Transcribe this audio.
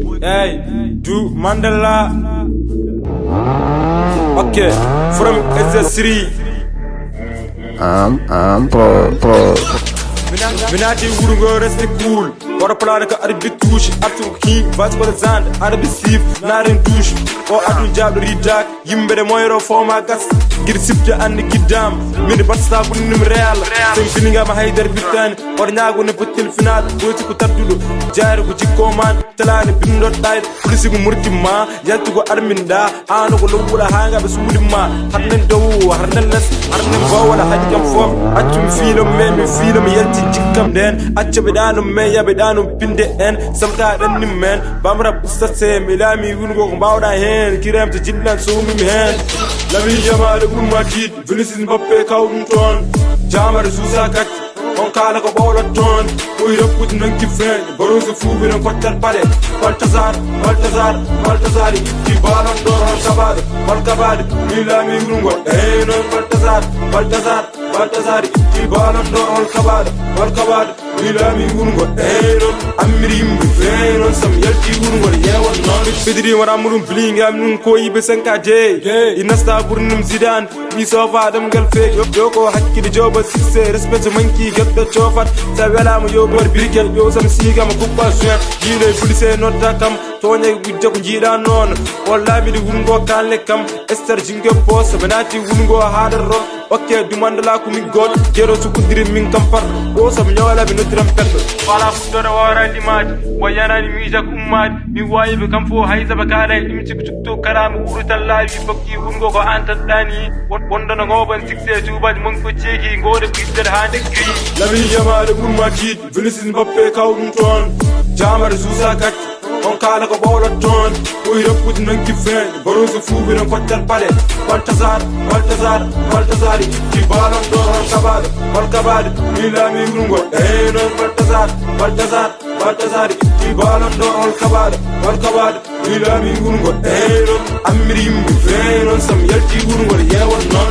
Hey, do Mandela. Okay, from SS3. Pro. Minati Urugo, rest cool. What a plan of Arabi touche, Atu King, Vas for the Zand, Arabi Steve, Narin douche, or Adu Jab Redak, Yimbe de Moiro for my gas, get Sipja and the Gidam, Mini Basta Real, same feeling of my Haider Bitan, or Nago Neputil Final, go to Kutatu, Jair Kuchikoman, Talani Pindo died, Prissy Murtima, Yatugo Arminda, Ano Lula Hanga, Sulima, Harnan Do, Harneless, Harnan Bowl, Hadjam form, Achum Philo, Memi Philo, Yeti Chikam then, Achabedano, Maya Bedano. Pinde en samta dan ni men bamra pusta se milami wungo bawda hen kiram to jinnan so mi hen lami jamal ummatid Vinicius Mbappe kawdum ton jamar Sousa kat on kala ko bawla ton koy reput nan ki fen boros fu bi non kotar pare Baltazar ki balon dor al kabad milami wungo non Baltazar ki balon dor al kabad milami wungo Amirim Venon some yelty wungo yawan non Fidri wara murum bling am nun ko ibe sanka je inasta burnum Zidane mi so fadam gal fake yoko hakki di joba sisse respect manki gadda chofat sa wala mo yo bor birkel yo sam siga ma kubba suya yile police notta kam tonya gujja ko jida non wallahi di wungo kalle kam ester jinge post benati wungo hadar ro okay du mandala ko mi god jero su kudiri min kam par o sam nyawala bi notram pello wala fudora wara di mat wayana ni mi jak ummat mi wayi be kam fo hayza bakala imti to karam urutal lawi bakki wungo ko anta dani wonda no ngoban 6 bad mon ko ceki ngode bitter hande kri lami jamal ummatid Vinicius Mbappe kawdum ton jamar Sousa kat on kala ko bawla ton koy reput nan ki fen boros fu bi non kotar pare Baltazar ki balon dor al kabad milami wungo non Baltazar ki balon dor al kabad milami wungo non Amirim Venon sam yalti wungo yawan non